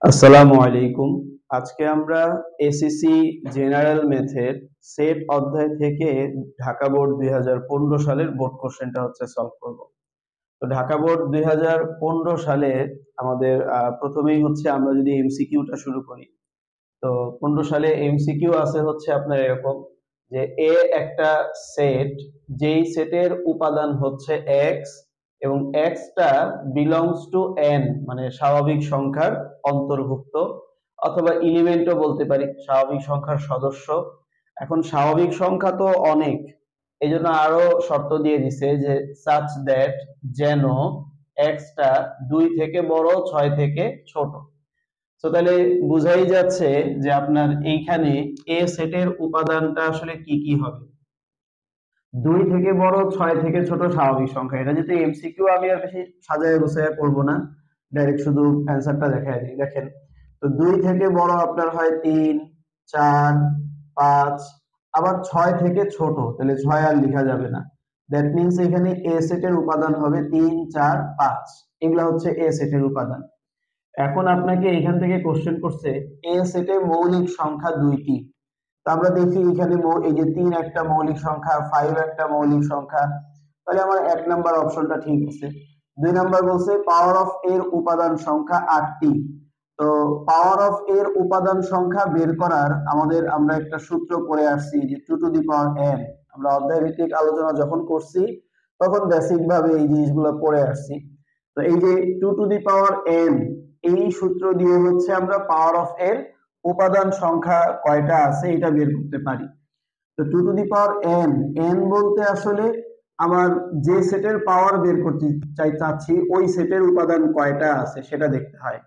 আসসালামু আলাইকুম। আজকে আমরা এসএসসি জেনারেল ম্যাথের সেট অধ্যায় থেকে ঢাকা বোর্ড 2015 সালের বোর্ড কোশ্চেনটা সলভ করব। তো ঢাকা বোর্ড 2015 সালে আমাদের প্রথমেই আমরা যদি এমসিকিউটা শুরু করি। তো 15 সালে এমসিকিউ আছে আপনার এরকম যে এ একটা সেট, যেই সেটের উপাদান হচ্ছে এক্স এবং এক্সটা বিলংস টু এন, মানে স্বাভাবিক সংখ্যার অন্তর্ভুক্ত, অথবা এলিমেন্টও বলতে পারি, স্বাভাবিক সংখ্যার সদস্য। এখন স্বাভাবিক সংখ্যা তো অনেক, এই জন্য আরো শর্ত দিয়ে দিছে যে সাচ দ্যাট, যেন এক্সটা 2 থেকে বড় 6 থেকে ছোট। তো তাহলে বোঝাই যাচ্ছে যে আপনার এইখানে এ সেটের উপাদানটা আসলে কি কি হবে। 2 থেকে বড় 6 থেকে ছোট স্বাভাবিক সংখ্যা, এটা যেহেতু এমসিকিউ আমি আর বেশি সাজায় গোছায় করবো না, ডাইরেক্ট শুধু অ্যান্সারটা দেখায় দিই। দেখেন, তো 2 থেকে বড় আপনার হয় 3, 4, 5, আবার 6 থেকে ছোট, তাহলে 6 আর লেখা যাবে না। দ্যাট মিন্স এখানে এ সেটের উপাদান হবে 3, 4, 5, এগুলা হচ্ছে এ সেটের উপাদান। এখন আপনাকে এখান থেকে কোশ্চেন করছে এ সেটে মৌলিক সংখ্যা দুইটি। তো আমরা দেখি এখানে এই যে 3 একটা মৌলিক সংখ্যা, 5 একটা মৌলিক সংখ্যা, তাহলে আমার 1 নাম্বার অপশনটা ঠিক আছে। 2 নাম্বার বলছে পাওয়ার অফ এর উপাদান সংখ্যা 8টি। তো পাওয়ার অফ এর উপাদান সংখ্যা বের করার আমরা একটা সূত্র পড়ে আসছি যে 2 টু দি পাওয়ার n। আমরা অধ্যায় ভিত্তিক আলোচনা যখন করছি তখন বেসিক ভাবে এই জিনিসগুলো পড়ে আসছি। তো এই যে 2 টু দি পাওয়ার n, এই সূত্র দিয়ে আমরা পাওয়ার অফ এর উপাদান সংখ্যা কয়টা আছে এটা বের করতে পারি। তো 2 two the power n, n বলতে আসলে আমার যে সেটের পাওয়ার বের করতে চাচ্ছি ওই সেটের উপাদান কয়টা আছে সেটা দেখতে হয়।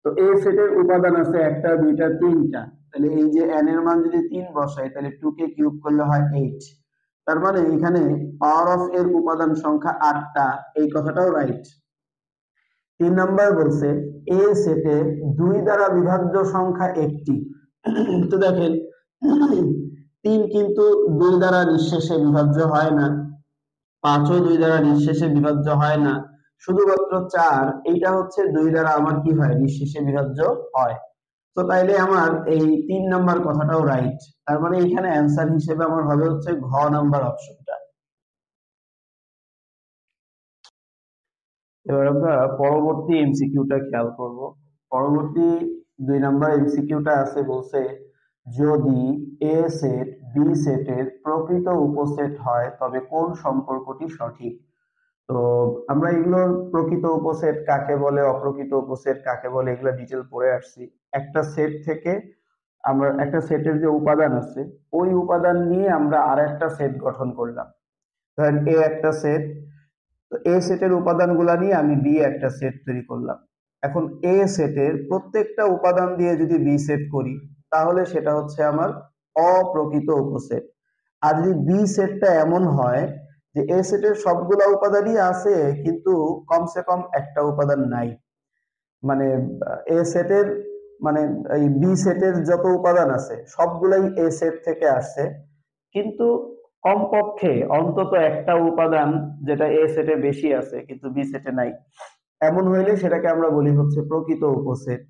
তো এই সেটের উপাদান আছে 1টা, 2টা, 3টা। তাহলে এই যে n এর মান যদি 3 বসাই, তাহলে 2 কে কিউব করলে হয় 8। তার মানে এখানে পাওয়ার অফ এর উপাদান সংখ্যা 8টা, এই কথাটাও রাইট। 3 নাম্বার বলছে এ সেটে 2 দ্বারা বিভাজ্য সংখ্যা একটি। তো দেখেন, 3 কিন্তু 2 দ্বারা নিঃশেষে বিভাজ্য হয় না, 5ও 2 দ্বারা নিঃশেষে বিভাজ্য হয় না, শুধুমাত্র 4 এইটা 2 দ্বারা আমার কি হয়, নিঃশেষে বিভাজ্য হয়। তো তাইলে আমার এই 3 নাম্বার কথাটাও রাইট। তার মানে এখানে অ্যান্সার হিসেবে আমার হবে ঘ নাম্বার অপশনটা। এবার আমরা পরবর্তী এমসিকিউটা খেয়াল করব। পরবর্তী 2 নাম্বার এমসিকিউটা আছে, বলছে যদি এ সেট বি সেটের প্রকৃত উপসেট হয় তবে কোন সম্পর্কটি সঠিক। তো আমরা এগুলোর প্রকৃত উপসেট কাকে বলে, অপ্রকৃত উপসেট কাকে বলে, এগুলো ডিটেল পড়ে আসছি। একটা সেট থেকে আমরা একটা সেটের যে উপাদান আছে ওই উপাদান নিয়ে আমরা আর একটা সেট গঠন করলাম। ধরেন এ একটা সেট, তো এ সেটের উপাদানগুলা নিয়ে আমি বি একটা সেট তৈরি করলাম। এখন এ সেটের প্রত্যেকটা উপাদান দিয়ে যদি বি সেট করি তাহলে সেটা আমার অপ্রকৃত উপসেট। আর যদি বি সেটটা এমন হয় যে এ সেটের সবগুলা উপাদানই আছে কিন্তু কমসে কম একটা উপাদান নাই, মানে এ সেটের মানে এই বি সেটের যত উপাদান আছে সবগুলাই এ সেট থেকে আসছে, কিন্তু কমপক্ষে অন্তত একটা উপাদান যেটা এ সেটে বেশি আছে কিন্তু বি সেটে নাই, এমন হইলে সেটাকে আমরা বলি প্রকৃত উপসেট।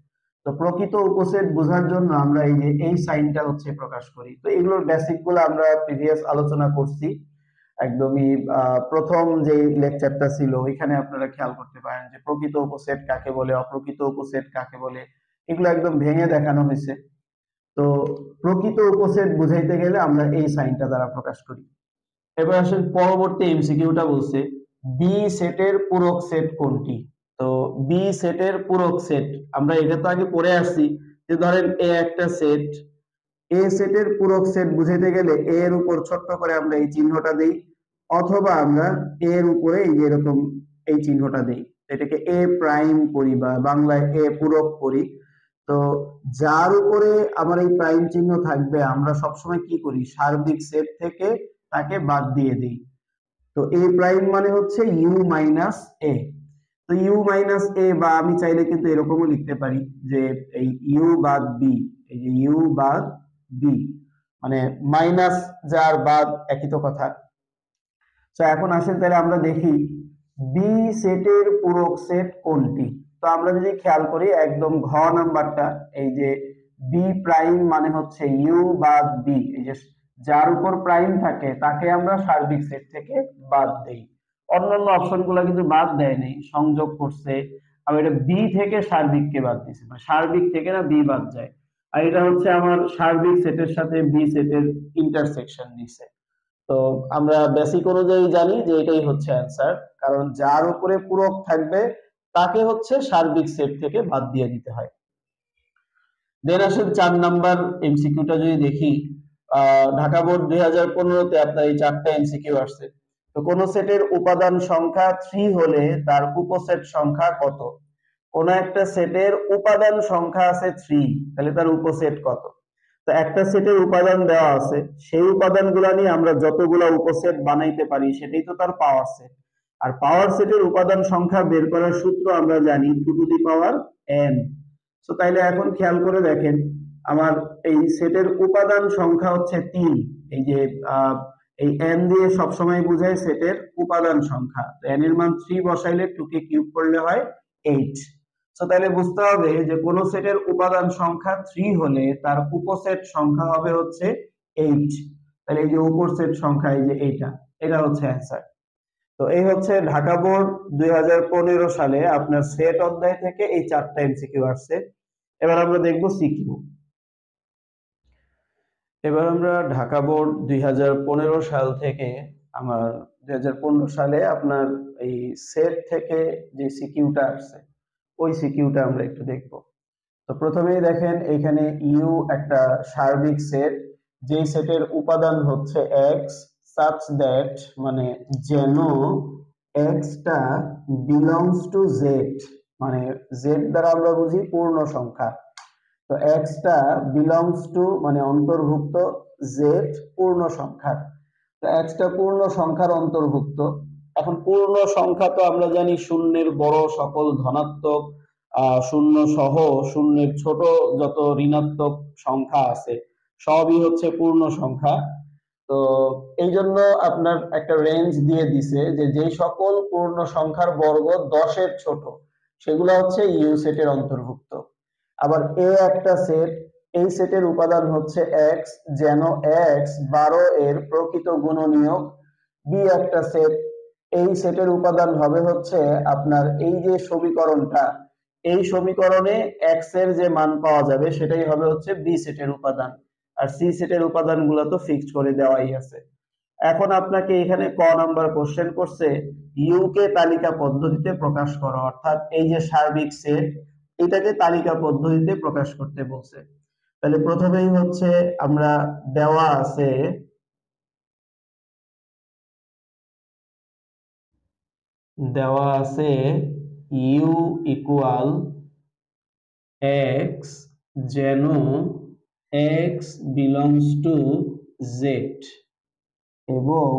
তো প্রকৃত উপসেট বোঝার জন্য আমরা এই যে এই সাইনটা প্রকাশ করি। তো এগুলোর বেসিক গুলো আমরা প্রিভিয়াস আলোচনা করছি একদমই। প্রথম যে লেকচারটা ছিল ওইখানে আপনারা খেয়াল করতে পারেন যে প্রকৃত উপসেট কাকে বলে, অপ্রকৃত উপসেট কাকে বলে, এগুলো একদম ভেঙে দেখানো হয়েছে। তো প্রকৃত উপসেট বুঝাইতে গেলে আমরা এই সাইনটা দ্বারা প্রকাশ করি। এবার আসেন পরবর্তী এমসিকিউটা, বলছে বি সেটের পূরক সেট কোনটি। তো বি সেটের পূরক সেট আমরা এটা তো আগে পড়ে আসছি যে ধরেন এ একটা সেট, এ সেটের পূরক সেট বুঝাইতে গেলে এর উপর ছোট্ট করে আমরা এই চিহ্নটা দেই, অথবা আমরা এর উপরে এই যে এরকম এই চিহ্নটা দেই, এটাকে এ প্রাইম করি বা বাংলায় এ পূরক করি। তো যার উপরে আমার এই প্রাইম চিহ্ন থাকবে আমরা সবসময় কি করি, সার্বিক সেট থেকে তাকে বাদ দিয়ে দিই। তো এ প্রাইম মানে ইউ মাইনাস এ। তো ইউ মাইনাস এ, বা আমি চাইলে কিন্তু এরকমও লিখতে পারি যে এই ইউ বাদ বি, এই যে ইউ বাদ বি, মানে মাইনাস যার বাদ একই তো কথা। তো এখন আসেন তাহলে আমরা দেখি বি সেটের পূরক সেট কোনটি। তো আমরা যদি খেয়াল করি একদম ঘ নাম্বারটা, এই যে বি প্রাইম মানে হচ্ছে ইউ বাদ বি, এই যে যার উপর প্রাইম থাকে তাকে আমরা সার্বিক সেট থেকে বাদ দেই। অন্যান্য অপশন গুলা কিন্তু বাদ দেয় নাই, সংযোগ করছে। আবার এটা বি থেকে সার্বিককে বাদ দিছে, মানে সার্বিক থেকে না বি বাদ যায়। আর এটা হচ্ছে আমার সার্বিক সেটের সাথে বি সেটের ইন্টারসেকশন নিছে। তো আমরা বেসিক অনুযায়ী জানি যে এটাই হচ্ছে অ্যান্সার, কারণ যার উপরে পূরক থাকবে তাকে হচ্ছে সার্বিক সেট থেকে বাদ দিয়ে দিতে হয়। দেন আসলে 4 নাম্বার এমসিকিউটা যদি দেখি, ঢাকা বোর্ড 2015-তে আপনার এই 4টা এমসিকিউ আসছে। তো কোন সেটের উপাদান সংখ্যা 3 হলে তার উপসেট সংখ্যা কত? কোন একটা সেটের উপাদান সংখ্যা আছে 3, তাহলে তার উপসেট কত? তো একটা সেটের উপাদান দেওয়া আছে, সেই উপাদানগুলা নিয়ে আমরা যতগুলা উপসেট বানাইতে পারি সেটাই তো তার পাওয়ার সেট। আর পাওয়ার সেটের উপাদান সংখ্যা বের করার সূত্র আমরা জানি 2 টু দি পাওয়ার n। তো তাইলে এখন খেয়াল করে দেখেন, আমার এই সেটের উপাদান সংখ্যা হচ্ছে 3। এই যে এই n দিয়ে সবসময় বোঝায় সেটের উপাদান সংখ্যা। তো n এর মান 3 বসাইলে 2 কে কিউব করলে হয় 8। তো তাহলে বুঝতে হবে যে কোন সেটের উপাদান সংখ্যা 3 হলে তার উপসেট সংখ্যা হবে হচ্ছে 8। তাহলে এই যে উপসেট সংখ্যা এই যে এটা হচ্ছে অ্যান্সার। তো এই হচ্ছে ঢাকা বোর্ড 2015 সালে আপনার সেট অধ্যায় থেকে এই 4টা এমসিকিউ আসছে। এবার আমরা দেখব সিকিউ। এবার আমরা ঢাকা বোর্ড 2015 সাল থেকে আমার 2015 সালে আপনার এই সেট থেকে যে সিকিউটা আসছে ওই সিকিউটা আমরা একটু দেখব। তো প্রথমেই দেখেন এখানে ইউ একটা সার্বিক সেট, যেই সেটের উপাদান হচ্ছে এক্স such that, মানে যেন এক্সটা বিলংস টু জেড, মানে জেড দ্বারা আমরা বুঝি পূর্ণ সংখ্যা। তো এক্সটা বিলংস টু মানে অন্তর্ভুক্ত জেড পূর্ণ সংখ্যা। তো এক্সটা পূর্ণ সংখ্যার অন্তর্ভুক্ত। এখন পূর্ণ সংখ্যা তো আমরা জানি শূন্যের বড় সকল ধনাত্মক, শূন্য সহ শূন্যের ছোট যত ঋণাত্মক সংখ্যা আছে সবই হচ্ছে পূর্ণ সংখ্যা। তো এই জন্য আপনার একটা রেঞ্জ দিয়ে দিছে যে যেই সকল পূর্ণ সংখ্যার বর্গ 10 এর ছোট সেগুলো হচ্ছে ইউ সেটের অন্তর্ভুক্ত। আবার এ একটা সেট, এই সেটের উপাদান হচ্ছে এক্স, যেন এক্স 12 এর প্রকৃত গুণনীয়ক। বি একটা সেট, এই সেটের উপাদান হবে হচ্ছে আপনার এই যে সমীকরণটা, এই সমীকরণে এক্স এর যে মান পাওয়া যাবে সেটাই হবে হচ্ছে বি সেটের উপাদান। আর সি সেটের উপাদানগুলো তো ফিক্সড করে দেওয়াই আছে। এখন আপনাকে এখানে ক নাম্বার কোশ্চেন করছে ইউ কে তালিকা পদ্ধতিতে প্রকাশ করো, অর্থাৎ এই যে সার্বিক সেট এটাকে তালিকা পদ্ধতিতে প্রকাশ করতে বলছে। তাহলে প্রথমেই হচ্ছে আমরা দেওয়া আছে ইউ ইকুয়াল এক্স, যেন এক্স বিলংস টু জেড এবং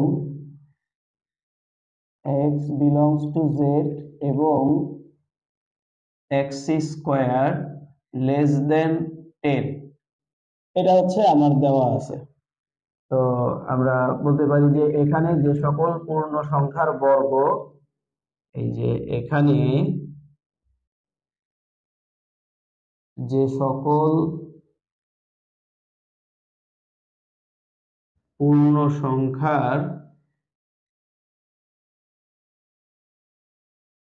এক্স বিলংস টু জেড এবং এক্স স্কোয়ার লেস দেন 10, এটা হচ্ছে আমার দেওয়া আছে। তো আমরা বলতে পারি যে এখানে যে সকল পূর্ণ সংখ্যার বর্গ, এই যে এখানে যে সকল পূর্ণ সংখ্যার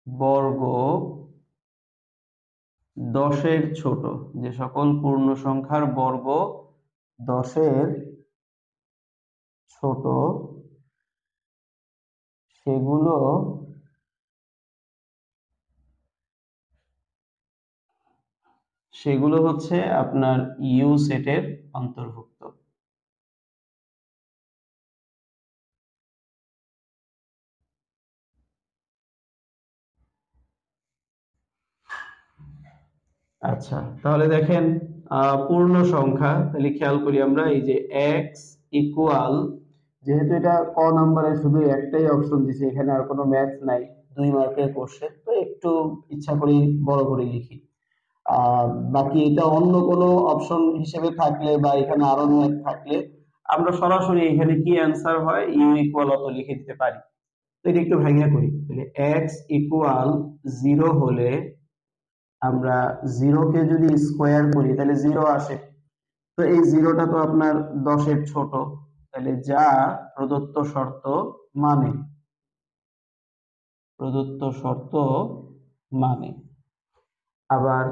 বর্গ 10 এর ছোট, যে সকল পূর্ণ সংখ্যার বর্গ 10 এর ছোট সেগুলো হচ্ছে আপনার ইউ সেটের অন্তর্ভুক্ত। আচ্ছা, তাহলে দেখেন পূর্ণ সংখ্যা, তাহলে খেয়াল করি আমরা এই যে এক্স ইকুয়াল, যেহেতু এটা ক নাম্বারে শুধু একটাই অপশন দিছে, এখানে আর কোনো ম্যাথ নাই, 2 মার্কের কোশ্চেন, তো একটু ইচ্ছা করি বড় করে লিখি। বাকি এটা অন্য কোনো অপশন হিসেবে থাকলে বা এখানে আরো ম্যাথ থাকলে আমরা সরাসরি এখানে কি অ্যান্সার হয় ইউ ইকুয়াল অত লিখে দিতে পারি। তো এটা একটু ভাঙিয়ে করি, তাহলে এক্স ইকুয়াল 0 হলে আমরা 0 কে যদি স্কোয়ার করি তাহলে 0 আসে। তো এই 0টা তো আপনার 10 এর ছোট, তাহলে যা প্রদত্ত শর্ত মানে, প্রদত্ত শর্ত মানে। আবার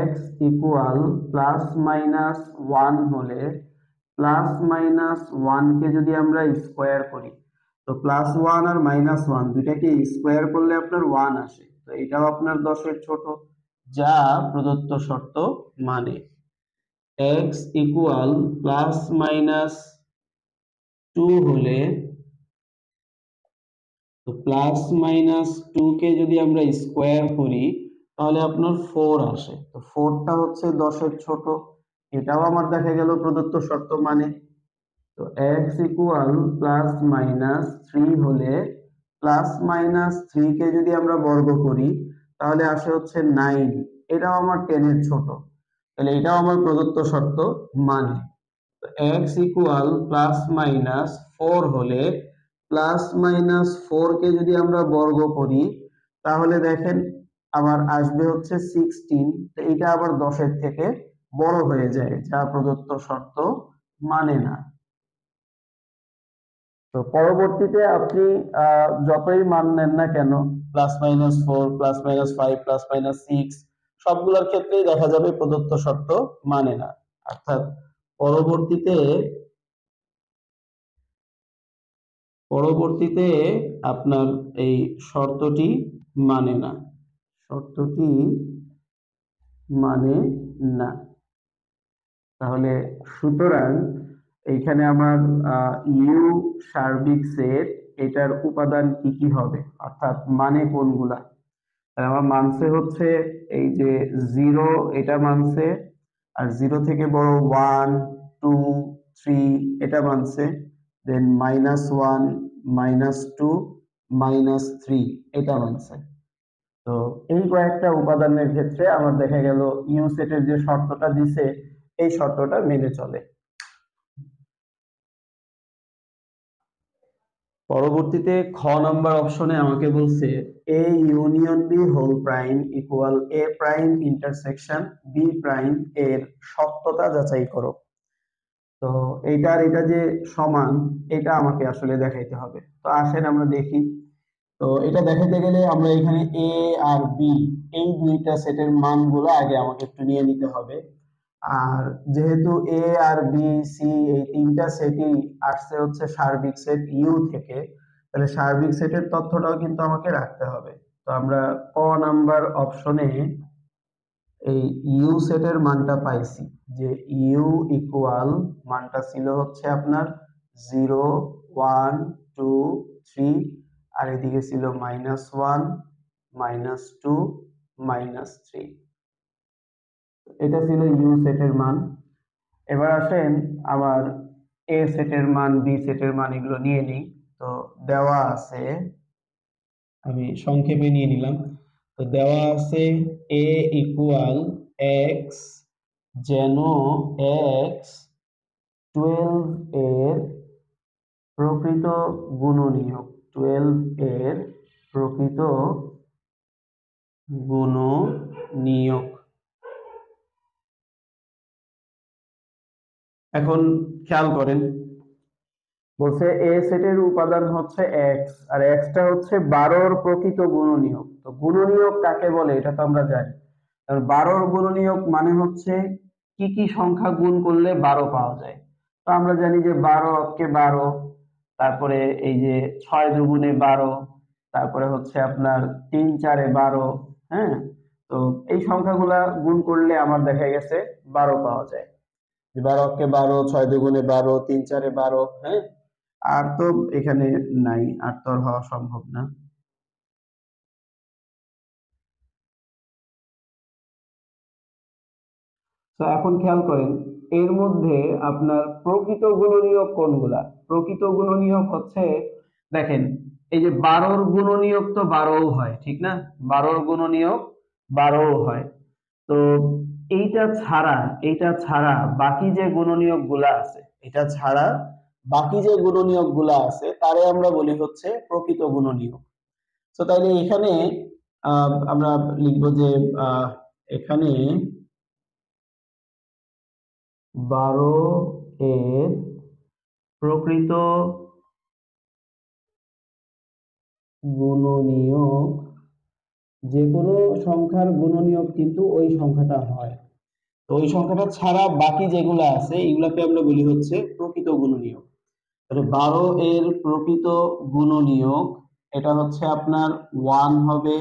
x ইকুয়াল প্লাস মাইনাস 1 হলে প্লাস মাইনাস 1 কে যদি আমরা স্কোয়ার করি, তো প্লাস 1 আর মাইনাস 1 দুইটাকে স্কোয়ার করলে আপনার 1 আসে। তো এটাও আপনার 10 এর ছোট, যা প্রদত্ত শর্ত মানে। x ইকুয়াল প্লাস মাইনাস 2 হলে, তো প্লাস মাইনাস 2 কে যদি আমরা স্কোয়ার করি তাহলে আপনার 4 আসে। তো 4টা হচ্ছে 10 এর ছোট, এটাও আমার দেখা গেল প্রদত্ত শর্ত মানে। তো x ইকুয়াল প্লাস মাইনাস 3 হলে প্লাস মাইনাস 3 কে যদি আমরা বর্গ করি তাহলে আসে হচ্ছে 9, এটাও আমার 10 এর ছোট, তাহলে এটাও আমার প্রদত্ত শর্ত মানে। তো x ইকুয়াল প্লাস মাইনাস 4 হলে প্লাস মাইনাস 4 কে যদি আমরা বর্গ করি তাহলে দেখেন আবার আসবে হচ্ছে 16, তো এটা আবার 10 এর থেকে বড় হয়ে যায়, যা প্রদত্ত শর্ত মানে না। তো পরবর্তীতে আপনি যতই মান নেন না কেন, plus minus 4, plus minus 5, plus minus 6, সবগুলোর ক্ষেত্রেই দেখা যাবে প্রদত্ত শর্ত মানে না, অর্থাৎ পরবর্তীতে পরবর্তীতে আপনার এই শর্তটি মানে না, শর্তটি মানে না। তাহলে সুতরাং এইখানে আমার ইউ সার্বিক সেট, এটার উপাদান কি কি হবে, অর্থাৎ মানে কোনগুলা। আমার মানছে হচ্ছে এই যে 0, এটা মানছে, আর 0 থেকে বড় 1, 2, 3 এটা মানছে, দেন -1, -2, -3 এটা মানছে। তো এই কয়েকটা উপাদানের ক্ষেত্রে আমার দেখা গেল ইউ সেটের যে শর্তটা দিছে এই শর্তটা মেনে চলে। পরবর্তীতে খ নাম্বার অপশনে আমাকে বলছে A union B whole prime equal A prime intersection B prime এর সত্যতা যাচাই করো। তো এইটার এটা যে সমান, এটা আমাকে আসলে দেখাইতে হবে। তো আসেন আমরা দেখি। তো এটা দেখাইতে গেলে আমরা এখানে এ আর বি এই দুইটা সেটের মানগুলো আগে আমাকে একটু নিয়ে নিতে হবে। আর যেহেতু এ আর বি সি এই তিনটা সেটই আসছে হচ্ছে সার্বিক সেট ইউ থেকে, তাহলে সার্বিক সেটের তথ্যটাও কিন্তু আমাকে রাখতে হবে। তো আমরা ক নাম্বার অপশনে এই ইউ সেটের মানটা পাইছি, যে ইউ ইকুয়াল মানটা ছিল হচ্ছে আপনার 0, 1, 2, 3, আর এদিকে ছিল -1, -2, -3, এটা ছিল ইউ সেটের মান। এবার আসেন আমার এ সেটের মান, বি সেটের মান এগুলো নিয়ে নিই। তো দেওয়া আছে, আমি সংক্ষেপে নিয়ে নিলাম। তো দেওয়া আছে এ ইকুয়াল এক্স, যেন এক্স 12 এর প্রকৃত গুণনীয়ক, 12 এর প্রকৃত গুণনীয়ক। এখন খেয়াল করেন, বলছে এ সেটের উপাদান হচ্ছে এক্স, আর এক্সটা হচ্ছে 12 প্রকৃত গুণনীয়ক। তো গুণনীয়ক কাকে বলে এটা তো আমরা জানি। 12 গুণনীয়ক মানে হচ্ছে কি কি সংখ্যা গুণ করলে 12 পাওয়া যায়। তো আমরা জানি যে 12 অক্ষে 12, তারপরে এই যে 6 দুগুণে 12, তারপরে হচ্ছে আপনার 3 4-এ 12। হ্যাঁ, তো এই সংখ্যাগুলা গুণ করলে আমার দেখা গেছে 12 পাওয়া যায়। 12 অক্ষে 12, 6 দুগুণে 12, 3 4-এ 12। হ্যাঁ, আর তো এখানে নাই, আর তো আর হওয়া সম্ভব না। তো এখন খেয়াল করেন এর মধ্যে আপনার প্রকৃত গুণনীয়ক কোনগুলা। প্রকৃত গুণনীয়ক হচ্ছে, দেখেন এই যে 12-র গুণনীয়ক তো 12ও হয়, ঠিক না? 12-র গুণনীয়ক 12ও হয়। তো এইটা ছাড়া বাকি যে গুণনীয়ক গুলা আছে, এটা ছাড়া বাকি যে গুণনীয়ক গুলা আছে তারে আমরা বলি হচ্ছে প্রকৃত গুণনীয়ক। তো তাইলে এখানে আমরা লিখবো যে এখানে 12 এর প্রকৃত গুণনীয়ক, যে কোনো সংখ্যার গুণনীয়ক কিন্তু ওই সংখ্যাটা হয়, তো ওই সংখ্যাটা ছাড়া বাকি যেগুলো আছে এগুলাকে আমরা বলি হচ্ছে প্রকৃত গুণনীয়ক। তাহলে 12 এর প্রকৃত গুণনীয়ক এটা হচ্ছে আপনার 1 হবে,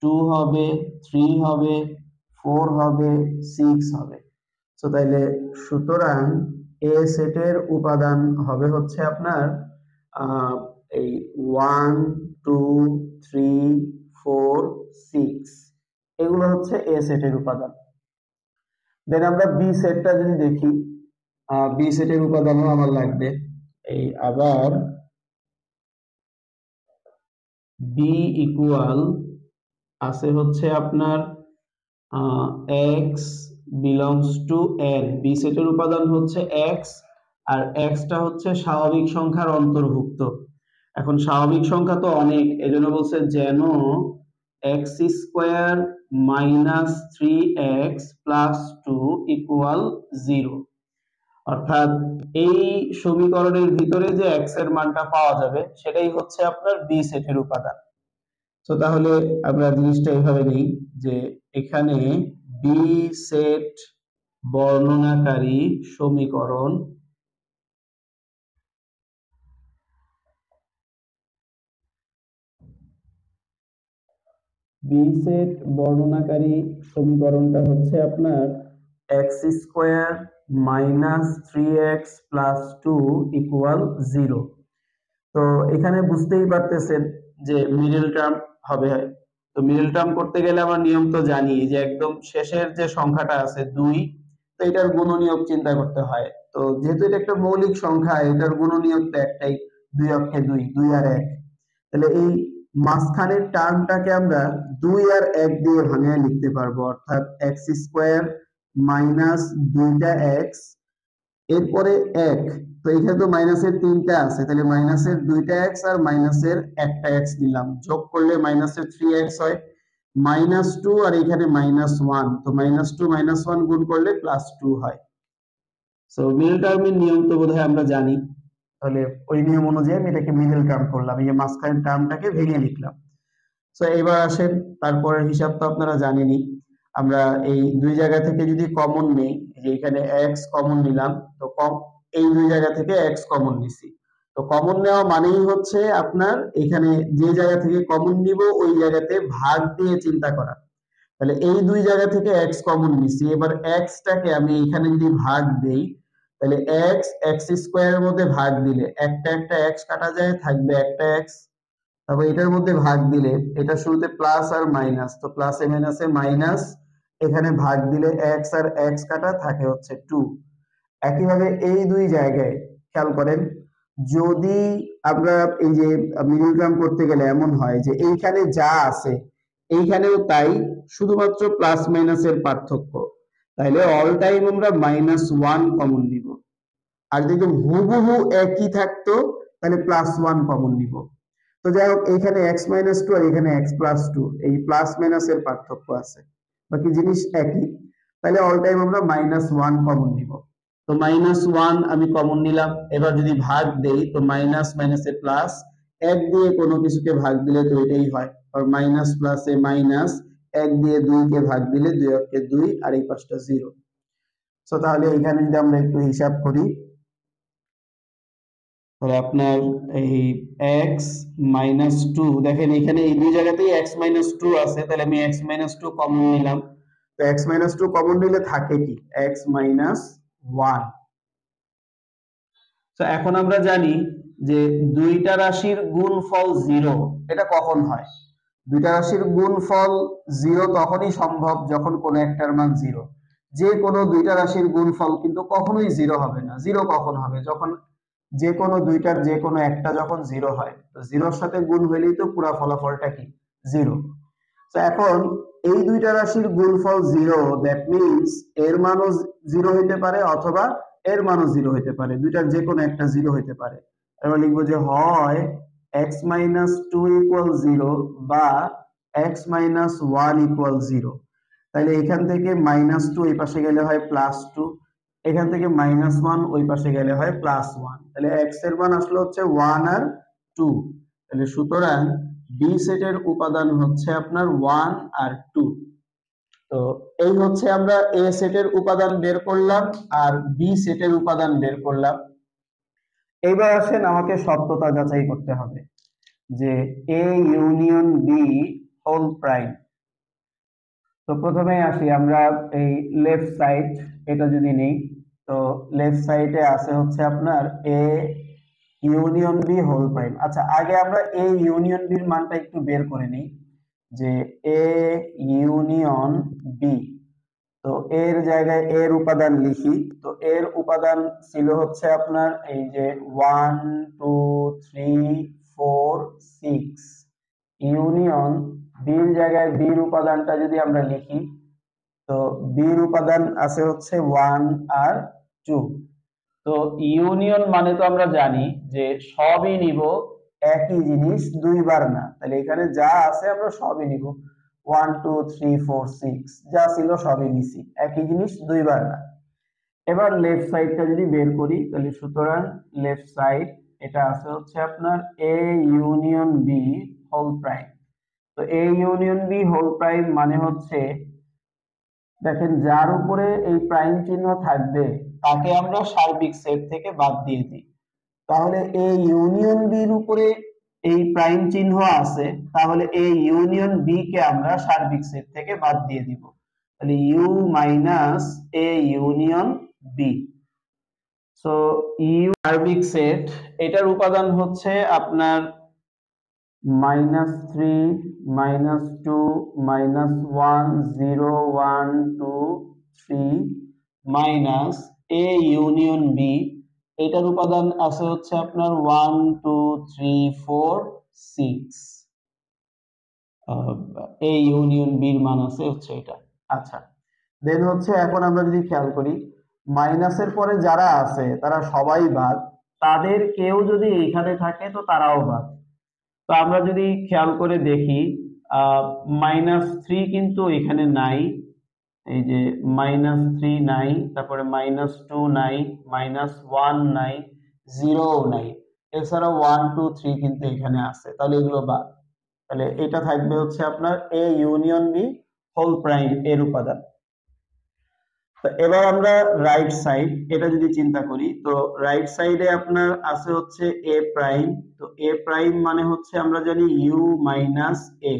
2 হবে, 3 হবে, 4 হবে, 6 হবে। তো তাইলে সুতরাং এ সেটের উপাদান হবে হচ্ছে আপনার এই 1 2 3 4 6, এগুলো হচ্ছে এ সেটের উপাদান। দেন আমরা বি সেটটা যদি দেখি, বি সেটের উপাদানও আমার লাগবে। এই আবার বি ইকুয়াল আছে হচ্ছে আপনার X belongs to N. B সেটের উপাদান হচ্ছে এক্স, আর এক্সটা হচ্ছে স্বাভাবিক সংখ্যার অন্তর্ভুক্ত। এখন স্বাভাবিক সংখ্যা তো অনেক, এজন্য বলছে যেন x square minus 3x plus 2 equal 0, অর্থাৎ এই সমীকরণের ভিতরে যে এক্স এর মানটা পাওয়া যাবে সেটাই হচ্ছে আপনার বি সেটের উপাদান। তো তাহলে আমরা জিনিসটা এইভাবে নিই যে এখানে বি সেট বর্ণনাকারী সমীকরণ বি সেট বর্ণনাকারী সমীকরণটা হচ্ছে আপনার x square minus 3x plus 2 equal 0। তো এখানে বুঝতেই পারতেছেন যে মিডল টার্ম হবে। তো মিডল টার্ম করতে গেলে আমার নিয়ম তো জানি যে একদম শেষের যে সংখ্যাটা আছে 2, তো এটার গুণনীয়ক চিন্তা করতে হয়। তো যেহেতু এটা একটা মৌলিক সংখ্যা, এটার গুণনীয়ক তো একটাই, 2 অক্ষে 2, 2 আর 1। তাহলে এই মাঝখানের টার্মটাকে আমরা 2 আর 1 দিয়ে ভাঙিয়ে লিখতে পারবো, অর্থাৎ এক্স স্কোয়ার মাইনাস 2টা এক্স, এরপরে 1। তো এখানে তো মাইনাসের 3টা আছে, তাহলে মাইনাসের 2টা এক্স আর মাইনাসের 1টা এক্স দিলাম, যোগ করলে মাইনাসের 3x হয়, মাইনাস 2 আর এখানে মাইনাস 1, তো মাইনাস 2 মাইনাস 1 গুণ করলে প্লাস 2 হয়। সো মিডল টার্মের নিয়ম তো বোধহয় আমরা জানি, তাহলে ওই নিয়ম অনুযায়ী আমি এটাকে মিডল টার্ম করলাম, এই যে মাঝখানের টার্মটাকে ভেঙে লিখলাম। সো এবার আসেন তারপরের হিসাব তো আপনারা জানেনই, আমরা এই দুই জায়গা থেকে যদি কমন নেই, যে এখানে x কমন নিলাম, তো এই দুই জায়গা থেকে x কমন নিছি, তো কমন নেওয়া মানেই হচ্ছে আপনার এখানে যে জায়গা থেকে কমন নিব ওই জায়গাতে ভাগ দিয়ে চিন্তা করা। তাহলে এই দুই জায়গা থেকে x কমন নিছি, এবার x টাকে আমি এখানে যদি ভাগ দেই, তাহলে x স্কোয়ারের মধ্যে ভাগ দিলে একটা একটা x কাটা যায়, থাকবে একটা x। তারপর এটার মধ্যে ভাগ দিলে এটা শুরুতে প্লাস আর মাইনাস, তো প্লাসে মাইনাসে মাইনাস, এখানে ভাগ দিলে এক্স আর এক্স কাটা থাকে হচ্ছে 2। একইভাবে এই দুই জায়গায় খেয়াল করেন, যদি আমরা এই যে মিডল টার্ম করতে গেলে এমন হয় যে এইখানে যা আছে এইখানেও তাই, শুধুমাত্র প্লাস মাইনাসের পার্থক্য, তাহলে অল টাইম আমরা -1 কমন নিব। আর যদি হুবহু একই থাকতো তাহলে +1 কমন নিব। তো যাই হোক, এখানে x-2 আর এখানে x+2, এই প্লাস মাইনাসের পার্থক্য আছে, বাকি জিনিস একই, তাহলে অল টাইম আমরা -1 কমন নিব। তো -1 আমি কমন নিলাম, এবার যদি ভাগ দেই তো মাইনাস মাইনাসে প্লাস, 1 দিয়ে কোনো কিছুকে ভাগ দিলে তো এটাই হয়, আর মাইনাস প্লাসে মাইনাস, 1 দিয়ে 2 কে ভাগ দিলে 2 অক্ষে 2 আর এই পাশটা 0। সো তাহলে এখানে যদি আমরা একটু হিসাব করি, তাহলে আপনার এই x-2, দেখেন এখানে এই দুই জায়গাতেই x-2 আছে, তাহলে আমি x-2 কমন নিলাম। তো x-2 কমন নিলে থাকে কি x-1। তো এখন আমরা জানি যে দুইটা রাশির গুণফল 0, এটা কখন হয়? দুইটা রাশির গুণফল 0 তখনই সম্ভব যখন কোনো একটার মান 0। যে কোনো দুইটা রাশির গুণফল কিন্তু কখনোই 0 হবে না। 0 কখন হবে? যখন যে কোনো দুইটার যে কোনো একটা যখন 0 হয়, তো 0-র সাথে গুণ হইলেই তো পুরো ফলাফলটা কি 0। তো এখন এই দুইটা রাশির গুণফল 0, দ্যাট মিন্স এর মানও 0 হইতে পারে অথবা এর মানও 0 হইতে পারে, দুইটার যে কোনো একটা 0 হইতে পারে। আমরা লিখবো যে হয় x-2 = 0 বা x-1 = 0। তাহলে এখান থেকে -2 এই পাশে গেলে হয় +2, এখান থেকে -1 ওই পাশে গেলে হয় +1। তাহলে x এর মান আসলে হচ্ছে 1 আর 2। তাহলে সুতরাং বি সেটের উপাদান হচ্ছে আপনার 1 আর 2। তো এই হচ্ছে আমরা এ সেটের উপাদান বের করলাম আর বি সেটের উপাদান বের করলাম। এইবার আসেন আমাকে সত্যতা যাচাই করতে হবে যে A union B whole prime. তো প্রথমে আসি আমরা এই লেফট সাইড, এটা যদি নেই তো লেফট সাইডে আছে হচ্ছে আপনার A union B whole prime. আচ্ছা, আগে আমরা এ ইউনিয়ন বির মানটা একটু বের করে নিই যে এ ইউনিয়ন বি। তো এর জায়গায় এর উপাদান লিখি। তো এর উপাদান ছিল হচ্ছে আপনার এই যে 1 2 3 4 6। ইউনিয়ন বির জায়গায় বির উপাদানটা যদি আমরা লিখি তো বির উপাদান আছে হচ্ছে 1 আর 2। তো ইউনিয়ন মানে তো আমরা জানি যে সবই নিব, একই জিনিস দুইবার না। তাহলে এখানে যা আছে আমরা সবই নিব, 1 2 3 4 6 যা ছিল সবই নিছি, একই জিনিস দুইবার না। এবার লেফট সাইডটা যদি বের করি তাহলে সুতরাং লেফট সাইড এটা আছে হচ্ছে আপনার A union B whole prime. তো A union B whole prime মানে হচ্ছে, দেখেন যার উপরে এই প্রাইম চিহ্ন থাকবে তাকে আমরা সার্বিক সেট থেকে বাদ দিয়ে দিই। তাহলে এই ইউনিয়ন বির উপরে এই প্রাইম চিহ্ন আছে, তাহলে এই ইউনিয়ন বি কে আমরা সার্বিক সেট থেকে বাদ দিয়ে দিব। তাহলে U minus A union B. So U সার্বিক সেট, এটার উপাদান হচ্ছে আপনার -3 -2 -1 0 1 2 3 মাইনাস এ ইউনিয়ন বি, এটার উপাদান আছে হচ্ছে আপনার 1 2 3 4 6। এ ইউনিয়ন বির মান আছে হচ্ছে এটা। আচ্ছা, দেন হচ্ছে এখন আমরা যদি খেয়াল করি মাইনাসের পরে যারা আছে তারা সবাই বাদ, তাদের কেউ যদি এইখানে থাকে তো তারাও বাদ। তো আমরা যদি খেয়াল করে দেখি -3 কিন্তু এখানে নাই, এই যে -3 নাই, তারপরে -2 নাই, -1 নাই, 0 নাই, এছাড়া 1 2 3 কিন্তু এখানে আছে, তাহলে এগুলো বাদ। তাহলে এটা থাকবে হচ্ছে আপনার A union B whole prime এর উপাদান। তো এবার আমরা রাইট সাইড এটা যদি চিন্তা করি তো রাইট সাইডে আপনার আছে হচ্ছে এ প্রাইম। তো এ প্রাইম মানে হচ্ছে আমরা জানি ইউ মাইনাস এ।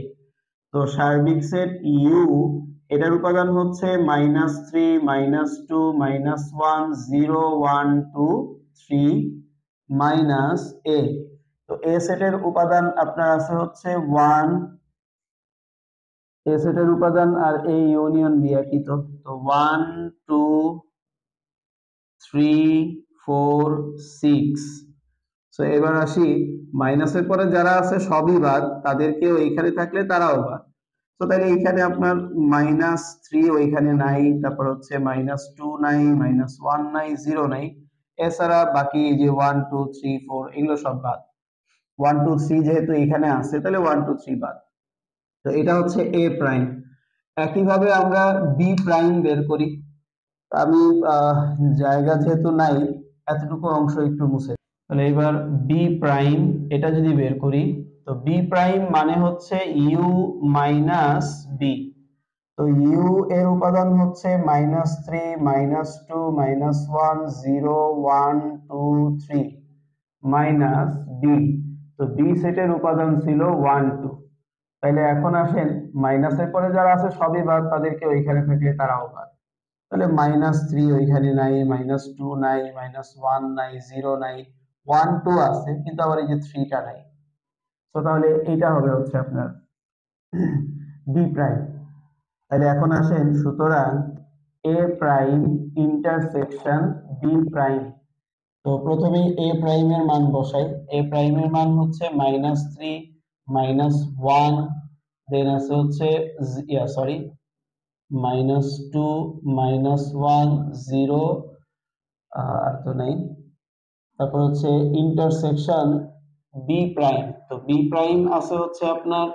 তো সার্বিক সেট ইউ, এটার উপাদান হচ্ছে -3 -2 -1 0 1 2 3 মাইনাস এ। তো এ সেটের উপাদান আপনার আছে হচ্ছে 1, এ সেটের উপাদান আর এই ইউনিয়ন বি একই। তো 1 2 3 4 6। সো এবার আসি মাইনাসের পরে যারা আছে সবই বাদ, তাদেরকেও এইখানে থাকলে তারাও বাদ। তো তাহলে এইখানে আপনার -3 ওইখানে নাই, তারপর হচ্ছে -2 নাই, -1 নাই, 0 নাই, এছাড়া বাকি এই যে 1 2 3 4 এগুলো সব বাদ। 1 2 3 যেহেতু এখানে আছে তাহলে 1 2 3 বাদ। তো এটা হচ্ছে এ প্রাইম। একইভাবে আমরা বি প্রাইম বের করি। আমি জায়গা যেহেতু নাই এতটুকু অংশ একটু মুছে, তাহলে এবার বি প্রাইম এটা যদি বের করি তো বি প্রাইম মানে হচ্ছে ইউ মাইনাস বি। তো ইউ এর উপাদান হচ্ছে -3 -2 -1 0 1 2 3 মাইনাস বি। তো বি সেটের উপাদান ছিল 1 2। তাহলে এখন আসেন মাইনাসের পরে যারা আছে সবই বাদ, তাদেরকে ওইখানে থাকলে তারাও বাদ। তাহলে -3 ওইখানে নাই, -2 নাই, -1 নাই, 0 নাই, 1 2 আছে কিন্তু আবার এই যে 3 টা নাই। তো তাহলে এইটা হবে হচ্ছে আপনার বি প্রাইম। তাহলে এখন আসেন সুতরাং এ প্রাইম ইন্টারসেকশন বি প্রাইম। তো প্রথমেই এ প্রাইমের মান বসাই। এ প্রাইমের মান হচ্ছে -3 -1, দেন আছে হচ্ছে -2 -1 0 আর তো নাই, তারপর হচ্ছে ইন্টারসেকশন বি প্রাইম। তো বি প্রাইম আছে হচ্ছে আপনার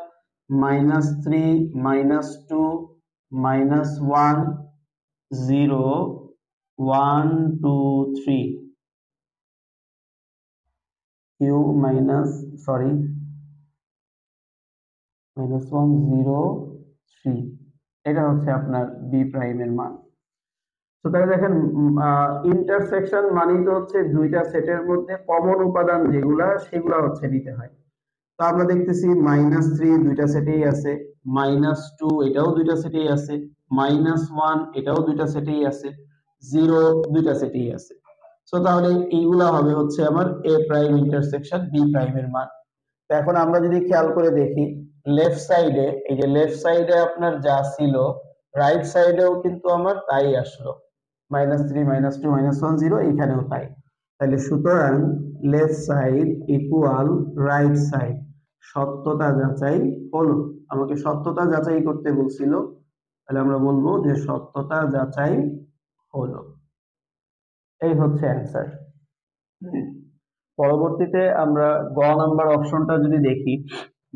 -3 -2 -1 0 1 2 3 কিউ মাইনাস সরি -1 0 3 এটা হচ্ছে আপনার বি প্রাইমের মান। তো তাহলে দেখেন ইন্টারসেকশন মানেই তো হচ্ছে দুইটা সেটের মধ্যে কমন উপাদান যেগুলা সেগুলা হচ্ছে নিতে হয়। তো আমরা দেখতেছি -3 দুইটা সেটেই আছে, -2 এটাও দুইটা সেটেই আছে, -1 এটাও দুইটা সেটেই আছে, 0 দুইটা সেটেই আছে। তো তাহলে এইগুলা হবে হচ্ছে আমার এ প্রাইম ইন্টারসেকশন বি প্রাইমের মান। তো এখন আমরা যদি খেয়াল করে দেখি লেফট সাইডে, এই যে লেফট সাইডে আপনার যা ছিল রাইট সাইডেও কিন্তু আমার তাই আসলো, -3 -2 -1 0 এখানেও তাই। তাহলে সুতরাং left side equal right side, সত্যতা যাচাই হলো। আমাকে সত্যতা যাচাই করতে বলছিল, তাহলে আমরা বলবো যে সত্যতা যাচাই হলো। এই হচ্ছে অ্যান্সার। পরবর্তীতে আমরা গ নাম্বার অপশনটা যদি দেখি,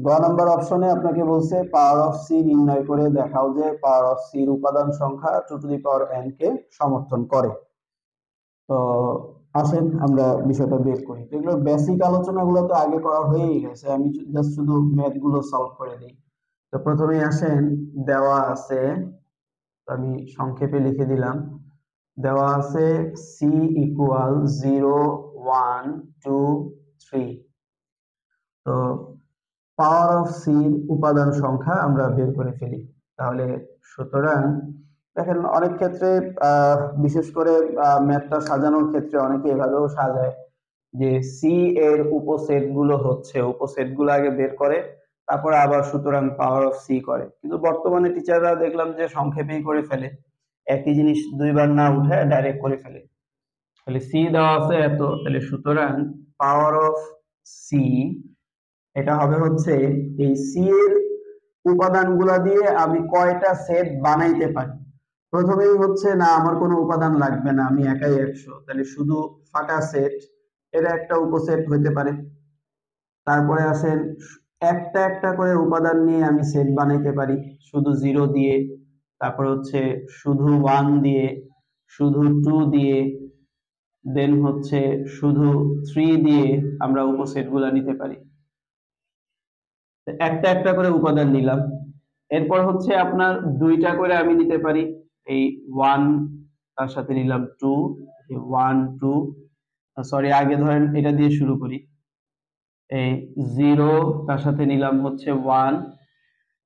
গ নাম্বার অপশনে আপনাকে বলছে পাওয়ার অফ সি নির্ণয় করে দেখাও যে পাওয়ার অফ সি এর উপাদান সংখ্যা 2 টু দি পাওয়ার n কে সমর্থন করে। তো আসেন আমরা বিষয়টা বের করি। এগুলো বেসিক আলোচনাগুলো তো আগে করা হয়েই গেছে, আমি জাস্ট শুধু ম্যাথ গুলো সলভ করে দিই। তো প্রথমেই আসেন, দেওয়া আছে, আমি সংক্ষেপে লিখে দিলাম, দেওয়া আছে সি ইকুয়াল 0 1 2 3। তো পাওয়ার অফ সি উপাদান সংখ্যা আমরা বের করে ফেলি। তাহলে সুতরাং দেখেন অনেক ক্ষেত্রে বিশেষ করে ম্যাথটা সাজানোর ক্ষেত্রে অনেকে এভাবেও সাজায় যে সি এর উপসেট গুলো হচ্ছে, উপসেট গুলো আগে বের করে তারপর আবার সুতরাং পাওয়ার অফ সি করে। কিন্তু বর্তমানে টিচাররা দেখলাম যে সংক্ষেপেই করে ফেলে, একই জিনিস দুইবার না উঠে ডাইরেক্ট করে ফেলে। তাহলে সি দেওয়া আছে এত, তাহলে সুতরাং পাওয়ার অফ সি এটা হবে হচ্ছে এই সি এর উপাদানগুলা দিয়ে আমি কয়টা সেট বানাইতে পারি। প্রথমেই হচ্ছে না আমার কোনো উপাদান লাগবে না, আমি একাই 100, তাহলে শুধু ফাঁকা সেট, এটা একটা উপসেট হতে পারে। তারপরে আসেন একটা একটা করে উপাদান নিয়ে আমি সেট বানাইতে পারি, শুধু 0 দিয়ে, তারপর হচ্ছে শুধু 1 দিয়ে, শুধু 2 দিয়ে, দেন হচ্ছে শুধু 3 দিয়ে আমরা উপসেট গুলা নিতে পারি। একটা একটা করে উপাদান নিলাম। এরপর হচ্ছে আপনার দুইটা করে আমি নিতে পারি, এই 1 তার সাথে নিলাম 2, 1 2 সরি আগে ধরেন এটা দিয়ে শুরু করি, এই 0 তার সাথে নিলাম হচ্ছে 1,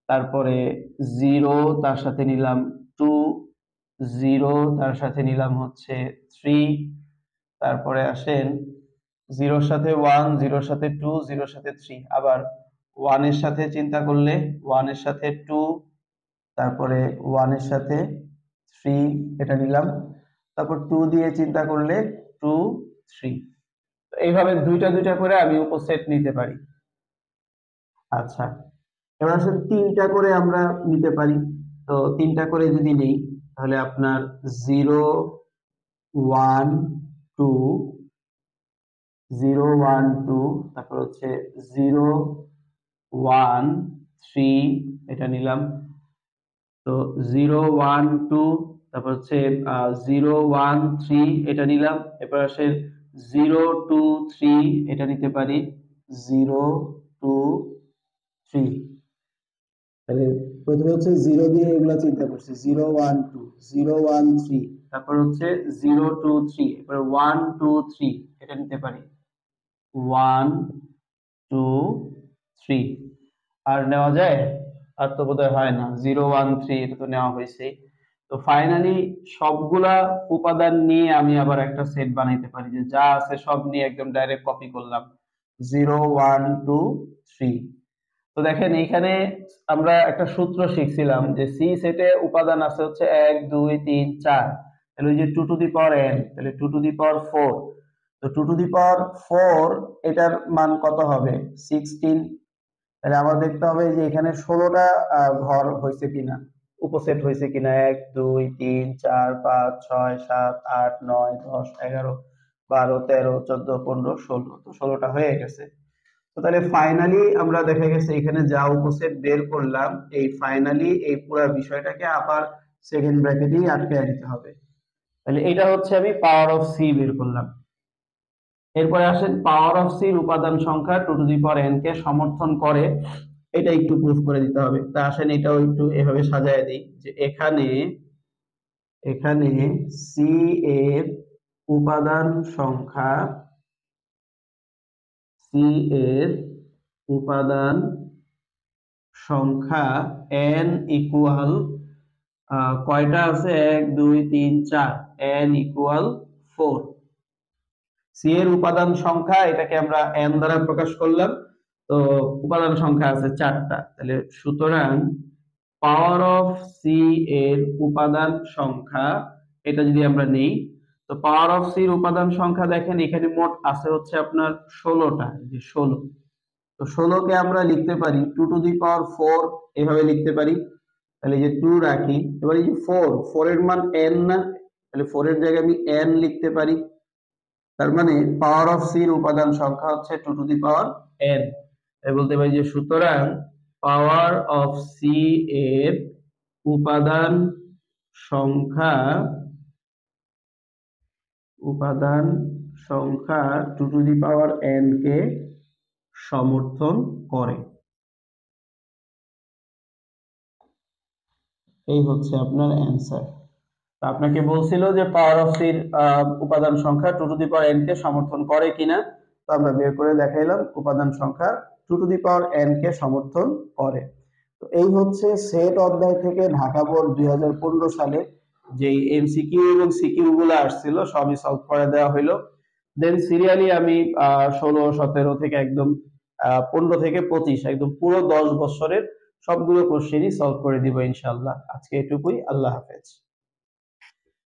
তারপরে 0 তার সাথে নিলাম 2, 0 তার সাথে নিলাম হচ্ছে 3, তারপরে আসেন 0 সাথে 1, 0 সাথে 2, 0 সাথে 3, আবার 1 এর সাথে চিন্তা করলে 1 এর সাথে 2, তারপরে 1 এর সাথে 3 এটা নিলাম, তারপর 2 দিয়ে চিন্তা করলে 2 3। এইভাবে দুইটা দুইটা করে আমি উপসেট নিতে পারি। আচ্ছা, এবার আসলে তিনটা করে আমরা নিতে পারি। তো তিনটা করে যদি নেই তাহলে আপনার 0 1 2, 0 1 2, তারপর হচ্ছে 0 1 3 এটা নিলাম। তো 0 1 2, তারপর হচ্ছে 0 1 3 এটা নিলাম। এরপর আসে 0 2 3 এটা নিতে পারি, 0 2 3। তাহলে প্রথমে হচ্ছে 0 দিয়ে এগুলা চিন্তা করছি, 0 1 2 0 1 3, তারপর হচ্ছে 0 2 3, এরপর 1 2 3 এটা নিতে পারি, 1 2 3। আর নেওয়া যায়? আর তো বোধহয় হয় না, 0 1 3 এটা তো নেওয়া হয়েছে। তো ফাইনালি সবগুলা উপাদান নিয়ে আমি আবার একটা সেট বানাইতে পারি, যে যা আছে সব নিয়ে একদম ডাইরেক্ট কপি করলাম, 0 1 2 3। তো দেখেন এইখানে আমরা একটা সূত্র শিখছিলাম যে সি সেটে উপাদান আছে হচ্ছে 1 2 3 4, তাহলে ওই যে 2 টু দি পাওয়ার n, তাহলে 2 টু দি পাওয়ার 4। তো 2 টু দি পাওয়ার 4 এটার মান কত হবে? 16। তাহলে আমার দেখতে হবে যে এখানে 16টা ঘর হয়েছে কিনা, উপসেট হয়েছে কিনা, 1 2 3 4 5 6 7 8 9 10 11 12 13 14 15 16, তো 16টা হয়ে গেছে। তো তাহলে ফাইনালি আমরা দেখা গেছে এখানে যা উপসেট বের করলাম, এই ফাইনালি এই পুরো বিষয়টাকে আবার সেকেন্ড ব্র্যাকেটেই আটকে দিতে হবে। তাহলে এটা হচ্ছে আমি পাওয়ার অফ সি বের করলাম। এরপরে আসেন পাওয়ার অফ সির উপাদান সংখ্যা two to the power N কে সমর্থন করে, এটা একটু প্রুফ করে দিতে হবে। তা আসেন এটাও একটু এভাবে সাজায় দিই যে এখানে এখানে সি এর উপাদান সংখ্যা, সি এর উপাদান সংখ্যা n ইকুয়াল কয়টা আছে, 1 2 3 4, n ইকুয়াল 4। সি এর উপাদান সংখ্যা এটাকে আমরা n দ্বারা প্রকাশ করলাম, তো উপাদান সংখ্যা আছে 4টা। তাহলে সুতরাং পাওয়ার অফ সি এর উপাদান সংখ্যা, এটা যদি আমরা নেই, তো পাওয়ার অফ সি এর উপাদান সংখ্যা দেখেন এখানে মোট আছে হচ্ছে আপনার 16টা, যে 16। তো 16 কে আমরা লিখতে পারি 2 টু দি পাওয়ার 4, এভাবে লিখতে পারি। তাহলে এই যে 2 রাখি, এবার এই যে 4 এর মান n না, তাহলে 4 এর জায়গায় আমি n লিখতে পারি। তার মানে পাওয়ার অফ সি এর উপাদান সংখ্যা হচ্ছে 2 টু দি পাওয়ার n। তাই বলতে পারি যে সুতরাং পাওয়ার অফ সি এর উপাদান সংখ্যা, উপাদান সংখ্যা 2 টু দি পাওয়ার n কে সমর্থন করে। এই হচ্ছে আপনার অ্যান্সার। আপনাকে বলছিল যে পাওয়ার অফ সির উপাদান সংখ্যা 2 টু দি পাওয়ার n কে সমর্থন করে কিনা, তো আমরা বের করে দেখাইলাম উপাদান সংখ্যা 2 টু দি পাওয়ার n কে সমর্থন করে। তো এই হচ্ছে সেট অধ্যায় থেকে ঢাকা বোর্ড 2015 সালে যেই এমসিকিউ এবং সিকিউ গুলো আসছিল সবই সলভ করে দেওয়া হলো। দেন সিরিয়ালি আমি 16 17 থেকে একদম 15 থেকে 25 একদম পুরো 10 বছরের সবগুলো কোশ্চেনই সলভ করে দিব ইনশাআল্লাহ। আজকে এটুকুই, আল্লাহ হাফেজ।